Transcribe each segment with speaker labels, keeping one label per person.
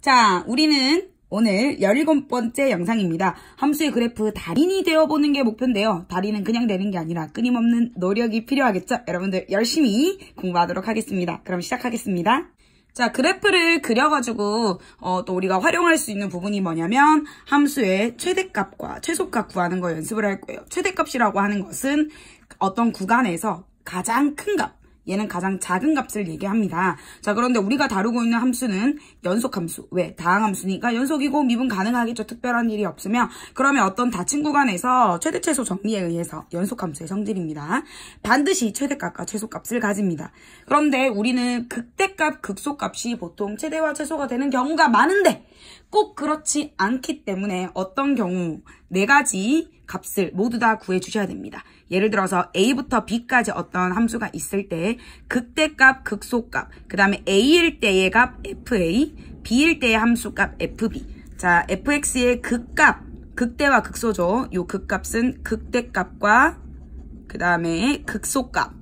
Speaker 1: 자, 우리는 오늘 17번째 영상입니다. 함수의 그래프 달인이 되어보는 게 목표인데요. 달인은 그냥 되는 게 아니라 끊임없는 노력이 필요하겠죠? 여러분들 열심히 공부하도록 하겠습니다. 그럼 시작하겠습니다. 자, 그래프를 그려가지고 또 우리가 활용할 수 있는 부분이 뭐냐면 함수의 최대값과 최소값 구하는 거 연습을 할 거예요. 최대값이라고 하는 것은 어떤 구간에서 가장 큰 값, 얘는 가장 작은 값을 얘기합니다. 자, 그런데 우리가 다루고 있는 함수는 연속함수. 왜? 다항함수니까 연속이고 미분 가능하겠죠. 특별한 일이 없으면. 그러면 어떤 닫힌 구간에서 최대 최소 정리에 의해서 연속함수의 성질입니다. 반드시 최대값과 최소값을 가집니다. 그런데 우리는 극대값, 극소값이 보통 최대와 최소가 되는 경우가 많은데 꼭 그렇지 않기 때문에 어떤 경우 4가지 값을 모두 다 구해주셔야 됩니다. 예를 들어서 A부터 B까지 어떤 함수가 있을 때 극대값, 극소값, 그 다음에 A일 때의 값 FA, B일 때의 함수값 FB. 자, fx의 극값, 극대와 극소죠. 요 극값은 극대값과 그 다음에 극소값.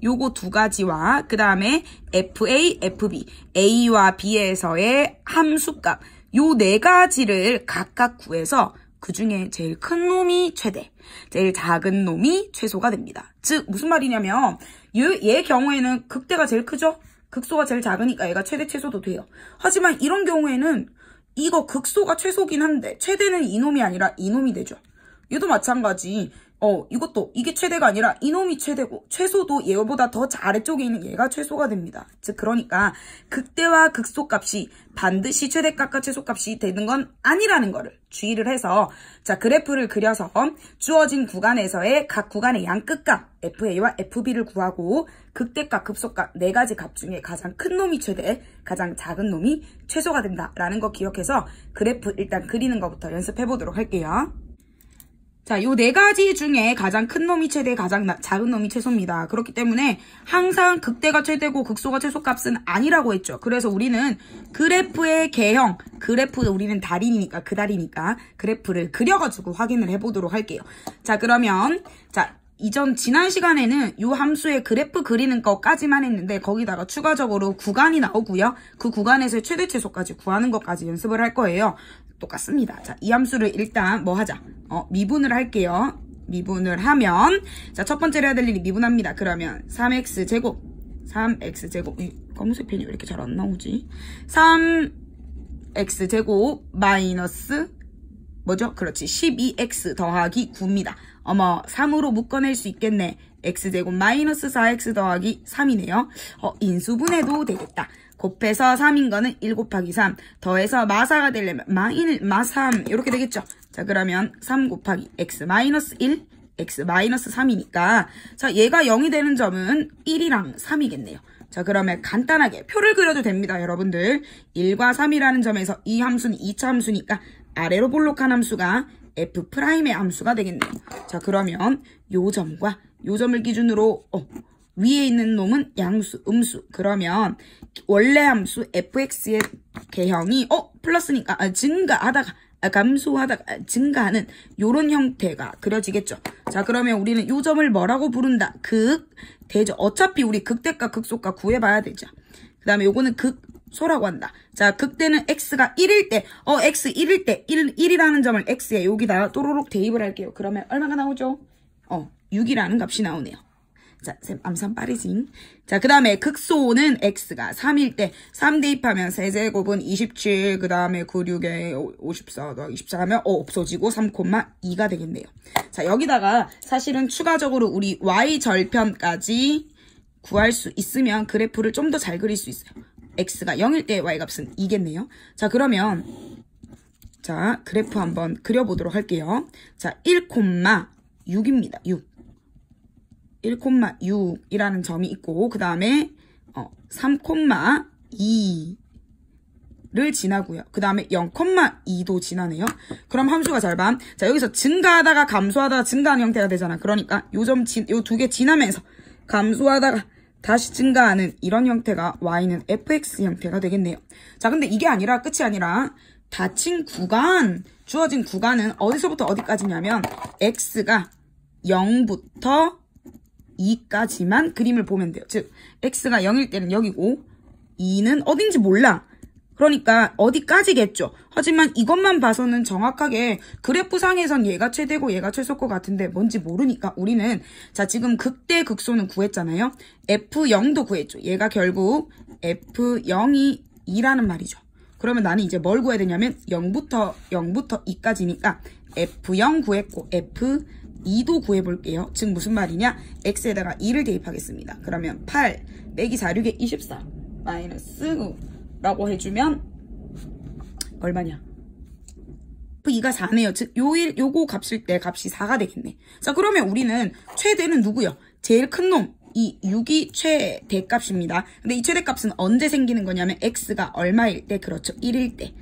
Speaker 1: 요거 2가지와 그 다음에 FA, FB, A와 B에서의 함수값. 요 4가지를 각각 구해서 그 중에 제일 큰 놈이 최대, 제일 작은 놈이 최소가 됩니다. 즉 무슨 말이냐면 얘 경우에는 극대가 제일 크죠? 극소가 제일 작으니까 얘가 최대 최소도 돼요. 하지만 이런 경우에는 이거 극소가 최소긴 한데 최대는 이놈이 아니라 이놈이 되죠. 얘도 마찬가지. 이것도 이게 최대가 아니라 이놈이 최대고 최소도 얘보다 더 아래쪽에 있는 얘가 최소가 됩니다. 즉 그러니까 극대와 극소값이 반드시 최대값과 최소값이 되는 건 아니라는 거를 주의를 해서 자 그래프를 그려서 주어진 구간에서의 각 구간의 양끝값 FA와 FB를 구하고 극대값, 극소값 4가지 값 중에 가장 큰 놈이 최대, 가장 작은 놈이 최소가 된다라는 거 기억해서 그래프 일단 그리는 것부터 연습해 보도록 할게요. 자, 요 4가지 중에 가장 큰 놈이 최대, 가장 작은 놈이 최소입니다. 그렇기 때문에 항상 극대가 최대고 극소가 최소값은 아니라고 했죠. 그래서 우리는 그래프의 개형, 그래프 우리는 달인이니까 그 달이니까 그래프를 그려가지고 확인을 해보도록 할게요. 자, 그러면 자 지난 시간에는 요 함수의 그래프 그리는 것까지만 했는데 거기다가 추가적으로 구간이 나오고요. 그 구간에서 최대 최소까지 구하는 것까지 연습을 할 거예요. 똑같습니다. 자, 이 함수를 일단 뭐 하자? 미분을 할게요. 미분을 하면 자, 첫 번째로 해야 될 일이 미분합니다. 그러면 3x제곱 검은색 펜이 왜 이렇게 잘 안 나오지? 3x제곱 마이너스 뭐죠? 그렇지. 12x 더하기 9입니다. 어머, 3으로 묶어낼 수 있겠네. x제곱 마이너스 4x 더하기 3이네요. 인수분해도 되겠다. 곱해서 3인 거는 1 곱하기 3 더해서 마사가 되려면 마3 이렇게 되겠죠. 자 그러면 3 곱하기 x 마이너스 1 x 마이너스 3이니까 자 얘가 0이 되는 점은 1이랑 3이겠네요. 자 그러면 간단하게 표를 그려도 됩니다. 여러분들 1과 3이라는 점에서 이 함수는 2차 함수니까 아래로 볼록한 함수가 f'의 함수가 되겠네요. 자 그러면 요 점과 요 점을 기준으로 위에 있는 놈은 양수, 음수. 그러면 원래 함수 fx의 개형이 플러스니까 증가하다가 감소하다가 증가하는 요런 형태가 그려지겠죠. 자 그러면 우리는 요 점을 뭐라고 부른다? 되죠. 어차피 우리 극대값 극소값 구해봐야 되죠. 그 다음에 요거는 극소라고 한다. 자 극대는 x가 1일 때 x 1일 때 1이라는 점을 x에 여기다 또로록 대입을 할게요. 그러면 얼마가 나오죠? 6이라는 값이 나오네요. 자, 쌤, 암산 빠르지? 자, 그 다음에 극소는 x가 3일 때 3 대입하면 세제곱은 27, 그 다음에 9, 6에 54, 24 하면 없어지고 3,2가 되겠네요. 자, 여기다가 사실은 추가적으로 우리 y절편까지 구할 수 있으면 그래프를 좀 더 잘 그릴 수 있어요. x가 0일 때 y값은 2겠네요. 자, 그러면 자, 그래프 한번 그려보도록 할게요. 자, 1,6입니다. 6. 1,6이라는 점이 있고 그 다음에 3,2를 지나고요. 그 다음에 0,2도 지나네요. 그럼 함수가 잘 봐. 자 여기서 증가하다가 감소하다가 증가하는 형태가 되잖아. 그러니까 요 2개 지나면서 감소하다가 다시 증가하는 이런 형태가 y는 fx 형태가 되겠네요. 자 근데 이게 아니라 끝이 아니라 닫힌 구간, 주어진 구간은 어디서부터 어디까지냐면 x가 0부터 2까지만 그림을 보면 돼요. 즉 x가 0일 때는 여기고 2는 어딘지 몰라. 그러니까 어디까지겠죠. 하지만 이것만 봐서는 정확하게 그래프상에선 얘가 최대고 얘가 최소일 것 같은데 뭔지 모르니까 우리는 자 지금 극대 극소는 구했잖아요. F0도 구했죠. 얘가 결국 F0이 2라는 말이죠. 그러면 나는 이제 뭘 구해야 되냐면 0부터 2까지니까 F0 구했고 F2도 구해볼게요. 즉 무슨 말이냐? X에다가 2를 대입하겠습니다. 그러면 8 빼기 4, 6에 24 마이너스 9 라고 해주면 얼마냐? F2가 4네요. 즉 요거 값일 때 값이 4가 되겠네. 자 그러면 우리는 최대는 누구요? 제일 큰 놈. 이 6이 최대값입니다. 근데 이 최대값은 언제 생기는 거냐면 x가 얼마일 때, 그렇죠. 1일 때.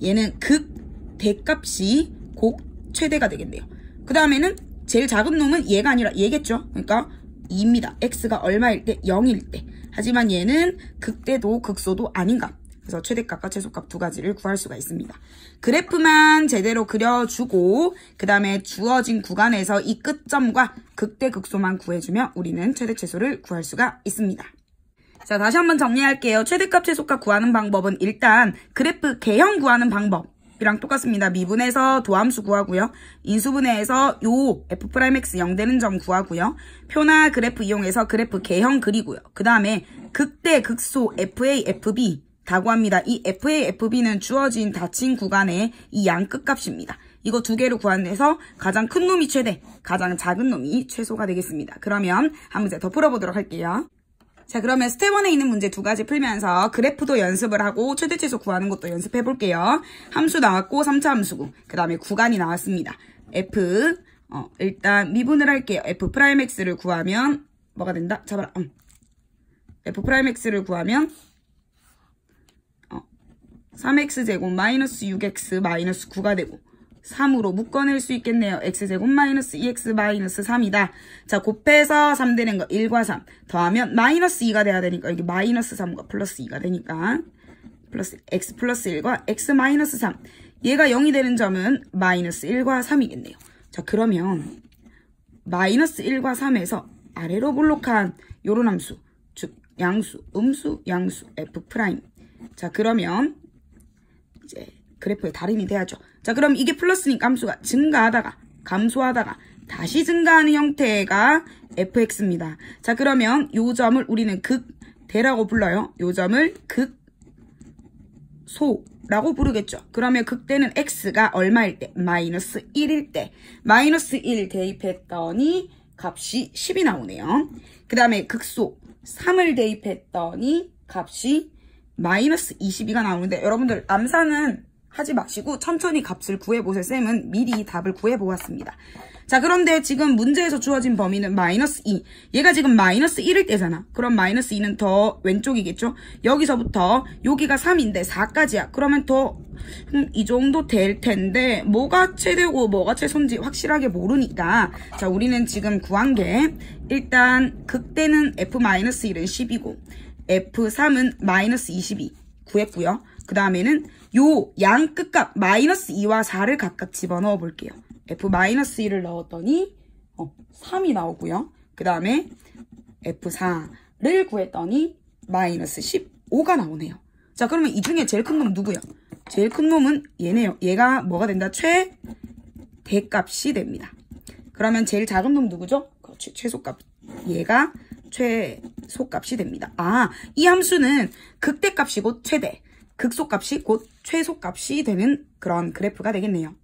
Speaker 1: 얘는 극대값이 곧 최대가 되겠네요. 그 다음에는 제일 작은 놈은 얘가 아니라 얘겠죠. 그러니까 2입니다. x가 얼마일 때, 0일 때. 하지만 얘는 극대도 극소도 아닌 값. 그래서 최대값과 최소값 두 가지를 구할 수가 있습니다. 그래프만 제대로 그려주고 그 다음에 주어진 구간에서 이 끝점과 극대 극소만 구해주면 우리는 최대 최소를 구할 수가 있습니다. 자 다시 한번 정리할게요. 최대값 최소값 구하는 방법은 일단 그래프 개형 구하는 방법이랑 똑같습니다. 미분해서 도함수 구하고요. 인수분해해서 요 F'X 0 되는 점 구하고요. 표나 그래프 이용해서 그래프 개형 그리고요. 그 다음에 극대 극소 FA, FB 다 구합니다. 이 FA, FB는 주어진 닫힌 구간의 이 양 끝값입니다. 이거 두 개를 구한해서 가장 큰 놈이 최대, 가장 작은 놈이 최소가 되겠습니다. 그러면 한 문제 더 풀어보도록 할게요. 자 그러면 스텝 1에 있는 문제 두 가지 풀면서 그래프도 연습을 하고 최대 최소 구하는 것도 연습해 볼게요. 함수 나왔고 3차 함수고 그 다음에 구간이 나왔습니다. F 일단 미분을 할게요. F'X를 구하면 뭐가 된다? 잡아라. F'X를 구하면 3x제곱 마이너스 6x 마이너스 9가 되고 3으로 묶어낼 수 있겠네요. x제곱 마이너스 2x 마이너스 3이다. 자 곱해서 3 되는 거 1과 3 더하면 마이너스 2가 돼야 되니까 여기 마이너스 3과 플러스 2가 되니까 플러스 x 플러스 1과 x 마이너스 3 얘가 0이 되는 점은 마이너스 1과 3이겠네요. 자 그러면 마이너스 1과 3에서 아래로 볼록한 요런 함수 즉 양수, 음수, 양수 f 프라임. 자 그러면 이제 그래프의 달인이 돼야죠. 자 그럼 이게 플러스니까 함수가 증가하다가 감소하다가 다시 증가하는 형태가 fx입니다. 자 그러면 요 점을 우리는 극대라고 불러요. 요 점을 극소라고 부르겠죠. 그러면 극대는 x가 얼마일 때? 마이너스 1일 때. 마이너스 1 대입했더니 값이 10이 나오네요. 그 다음에 극소 3을 대입했더니 값이 마이너스 22가 나오는데 여러분들 암산은 하지 마시고 천천히 값을 구해보세요. 쌤은 미리 답을 구해보았습니다. 자 그런데 지금 문제에서 주어진 범위는 마이너스 2. 얘가 지금 마이너스 1일 때잖아. 그럼 마이너스 2는 더 왼쪽이겠죠. 여기서부터 여기가 3인데 4까지야. 그러면 더 이 정도 될 텐데 뭐가 최대고 뭐가 최소인지 확실하게 모르니까 자 우리는 지금 구한 게 일단 극대는 F-1은 10이고 F3은 마이너스 22 구했고요. 그 다음에는 요 양 끝값 마이너스 2와 4를 각각 집어넣어 볼게요. F-1을 넣었더니 3이 나오고요. 그 다음에 F4를 구했더니 마이너스 15가 나오네요. 자 그러면 이 중에 제일 큰 놈 누구요? 제일 큰 놈은 얘네요. 얘가 뭐가 된다? 최대값이 됩니다. 그러면 제일 작은 놈 누구죠? 최소값. 얘가 최소값이 됩니다. 아, 이 함수는 극대값이 곧 최대, 극소값이 곧 최소값이 되는 그런 그래프가 되겠네요.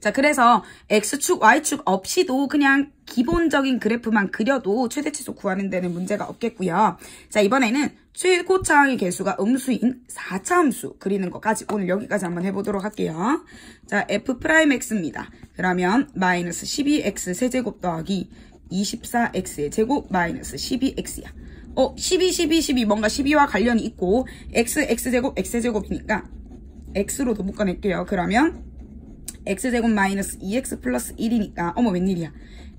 Speaker 1: 자, 그래서 X축, Y축 없이도 그냥 기본적인 그래프만 그려도 최대 최소 구하는 데는 문제가 없겠고요. 자, 이번에는 최고차항의 개수가 음수인 4차 함수 그리는 것까지 오늘 여기까지 한번 해보도록 할게요. 자, F'X입니다. 그러면 마이너스 12X 세제곱 더하기 24x의 제곱 마이너스 12x야. 12, 12, 12 뭔가 12와 관련이 있고 x제곱, x제곱이니까 x로도 묶어낼게요. 그러면 x제곱 마이너스 2x 플러스 1이니까 어머 웬일이야.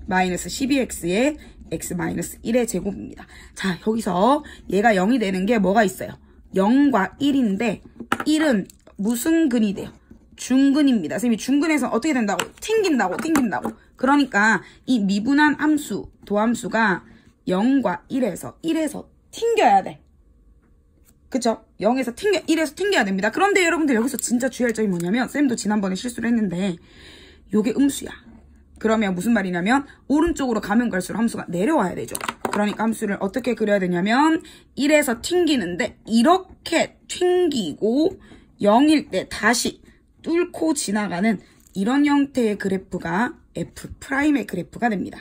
Speaker 1: 마이너스 12x의 x 마이너스 1의 제곱입니다. 자 여기서 얘가 0이 되는 게 뭐가 있어요? 0과 1인데 1은 무슨 근이 돼요? 중근입니다. 선생님이 중근에서 어떻게 된다고? 튕긴다고. 그러니까 이 미분한 함수, 도함수가 0과 1에서 튕겨야 돼. 그쵸? 0에서 1에서 튕겨야 됩니다. 그런데 여러분들 여기서 진짜 주의할 점이 뭐냐면 쌤도 지난번에 실수를 했는데 요게 음수야. 그러면 무슨 말이냐면 오른쪽으로 가면 갈수록 함수가 내려와야 되죠. 그러니까 함수를 어떻게 그려야 되냐면 1에서 튕기는데 이렇게 튕기고 0일 때 다시 뚫고 지나가는 이런 형태의 그래프가 F'의 그래프가 됩니다.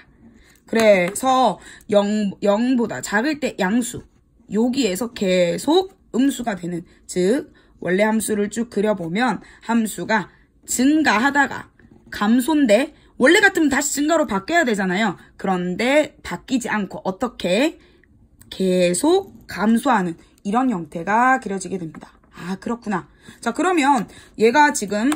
Speaker 1: 그래서 0보다 작을 때 양수, 여기에서 계속 음수가 되는, 즉 원래 함수를 쭉 그려보면 함수가 증가하다가 감소인데 원래 같으면 다시 증가로 바뀌어야 되잖아요. 그런데 바뀌지 않고 어떻게 계속 감소하는 이런 형태가 그려지게 됩니다. 아, 그렇구나. 자, 그러면 얘가 지금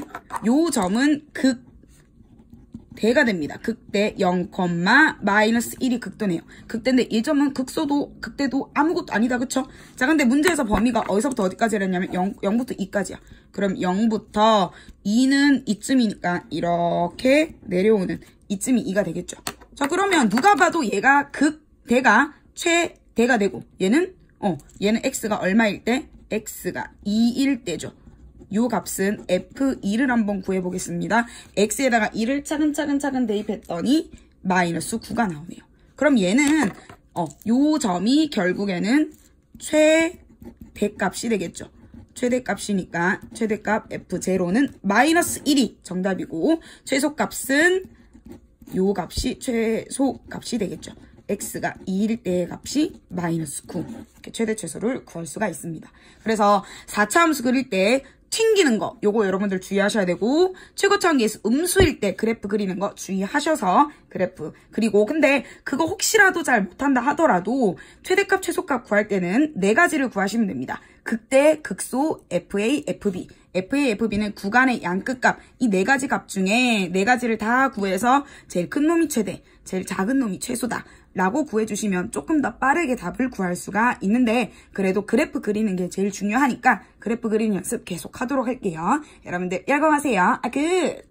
Speaker 1: 요 점은 극대가 됩니다. 극대 0,-1이 극도네요. 극대인데 이 점은 극대도 아무것도 아니다. 그쵸? 자, 근데 문제에서 범위가 어디서부터 어디까지 했냐면 0부터 2까지야. 그럼 0부터 2는 이쯤이니까 이렇게 내려오는 이쯤이 2가 되겠죠. 자, 그러면 누가 봐도 얘가 극대가 최대가 되고 얘는 x가 얼마일 때? x가 2일 때죠. 요 값은 F2를 한번 구해보겠습니다. x에다가 2를 차근차근 대입했더니 마이너스 9가 나오네요. 그럼 얘는 요 점이 결국에는 최대값이 되겠죠. 최대값이니까 최대값 F0는 마이너스 1이 정답이고 최소값은 요 값이 최소값이 되겠죠. x가 2일 때의 값이 마이너스 9. 이렇게 최대 최소를 구할 수가 있습니다. 그래서 4차 함수 그릴 때 튕기는 거 요거 여러분들 주의하셔야 되고 최고차원계에서 음수일 때 그래프 그리는 거 주의하셔서 그래프 그리고 근데 그거 혹시라도 잘 못한다 하더라도 최대값 최소값 구할 때는 4가지를 구하시면 됩니다. 극대, 극소, FA, FB. FA, FB는 구간의 양끝값 이 4가지 값 중에 4가지를 다 구해서 제일 큰 놈이 최대, 제일 작은 놈이 최소다 라고 구해주시면 조금 더 빠르게 답을 구할 수가 있는데 그래도 그래프 그리는 게 제일 중요하니까 그래프 그리는 연습 계속 하도록 할게요. 여러분들 열공하세요. 끝!